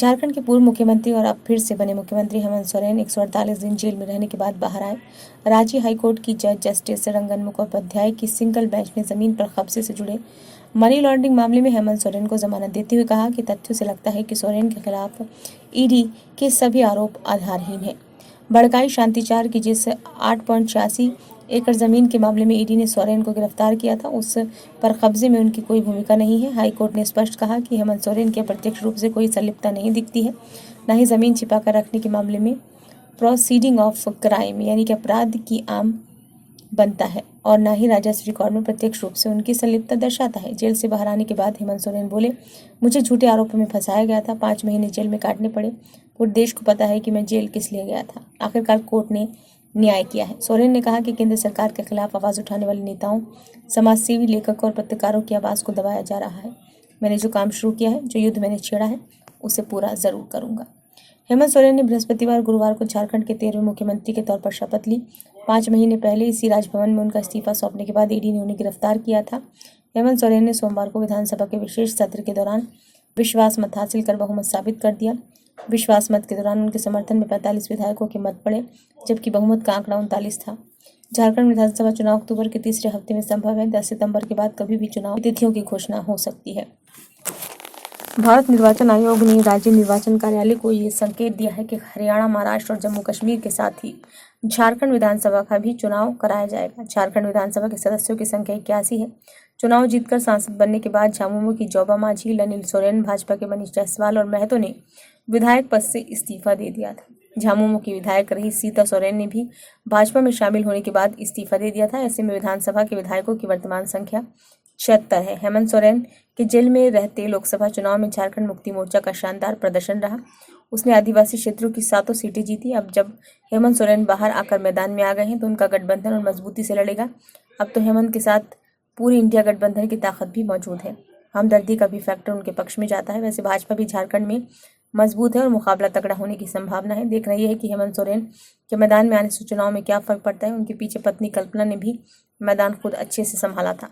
झारखंड के पूर्व मुख्यमंत्री और अब फिर से बने मुख्यमंत्री हेमंत सोरेन 148 दिन जेल में रहने के बाद बाहर आए। रांची हाईकोर्ट की जज जस्टिस रंगन मुखोपाध्याय की सिंगल बेंच ने जमीन पर कब्जे से जुड़े मनी लॉन्ड्रिंग मामले में हेमंत सोरेन को जमानत देते हुए कहा कि तथ्यों से लगता है कि सोरेन के खिलाफ ईडी के सभी आरोप आधारहीन हैं। बड़काई शांतिचार की जिस 8.86 एकड़ जमीन के मामले में ईडी ने सोरेन को गिरफ्तार किया था, उस पर कब्जे में उनकी कोई भूमिका नहीं है। हाईकोर्ट ने स्पष्ट कहा कि हेमंत सोरेन के प्रत्यक्ष रूप से कोई संलिप्तता नहीं दिखती है, न ही जमीन छिपाकर रखने के मामले में प्रोसीडिंग ऑफ क्राइम यानी कि अपराध की आम बनता है, और न ही राजस्व रिकॉर्ड में प्रत्यक्ष रूप से उनकी संलिप्तता दर्शाता है। जेल से बाहर आने के बाद हेमंत सोरेन बोले, मुझे झूठे आरोपों में फंसाया गया था, 5 महीने जेल में काटने पड़े। पूरे देश को पता है कि मैं जेल किस लिए गया था। आखिरकार कोर्ट ने न्याय किया है। सोरेन ने कहा कि केंद्र सरकार के खिलाफ आवाज उठाने वाले नेताओं, समाजसेवी, लेखकों और पत्रकारों की आवाज को दबाया जा रहा है। मैंने जो काम शुरू किया है, जो युद्ध मैंने छेड़ा है, उसे पूरा जरूर करूंगा। हेमंत सोरेन ने बृहस्पतिवार गुरुवार को झारखंड के 13वें मुख्यमंत्री के तौर पर शपथ ली। 5 महीने पहले इसी राजभवन में उनका इस्तीफा सौंपने के बाद ईडी ने उन्हें गिरफ्तार किया था। हेमंत सोरेन ने सोमवार को विधानसभा के विशेष सत्र के दौरान विश्वास मत हासिल कर बहुमत साबित कर दिया। विश्वास मत के दौरान उनके समर्थन में 45 विधायकों के मत पड़े, जबकि बहुमत का आंकड़ा 39 था। झारखंड विधानसभा चुनाव अक्टूबर के तीसरे हफ्ते में संभव है। 10 सितंबर के बाद कभी भी चुनाव तिथियों की घोषणा हो सकती है। भारत निर्वाचन आयोग ने राज्य निर्वाचन कार्यालय को ये संकेत दिया है कि हरियाणा, महाराष्ट्र और जम्मू कश्मीर के साथ ही झारखंड विधानसभा का भी चुनाव कराया जाएगा। झारखंड विधानसभा के सदस्यों की संख्या 81 है। चुनाव जीतकर सांसद बनने के बाद झामुमो की जोबा मांझी, अनिल सोरेन, भाजपा के मनीष जायसवाल और महतो ने विधायक पद से इस्तीफा दे दिया था। झामुमो की विधायक रही सीता सोरेन ने भी भाजपा में शामिल होने के बाद इस्तीफा दे दिया था। ऐसे में विधानसभा के विधायकों की वर्तमान संख्या 76 है। हेमंत सोरेन के जेल में रहते लोकसभा चुनाव में झारखंड मुक्ति मोर्चा का शानदार प्रदर्शन रहा। उसने आदिवासी क्षेत्रों की 7 सीटें जीती। अब जब हेमंत सोरेन बाहर आकर मैदान में आ गए हैं, तो उनका गठबंधन और मजबूती से लड़ेगा। अब तो हेमंत के साथ पूरी इंडिया गठबंधन की ताकत भी मौजूद है। हमदर्दी का भी फैक्टर उनके पक्ष में जाता है। वैसे भाजपा भी झारखंड में मजबूत है और मुकाबला तगड़ा होने की संभावना है। देखना यह है कि हेमंत सोरेन के मैदान में आने से चुनाव में क्या फर्क पड़ता है। उनके पीछे पत्नी कल्पना ने भी मैदान खुद अच्छे से संभाला था।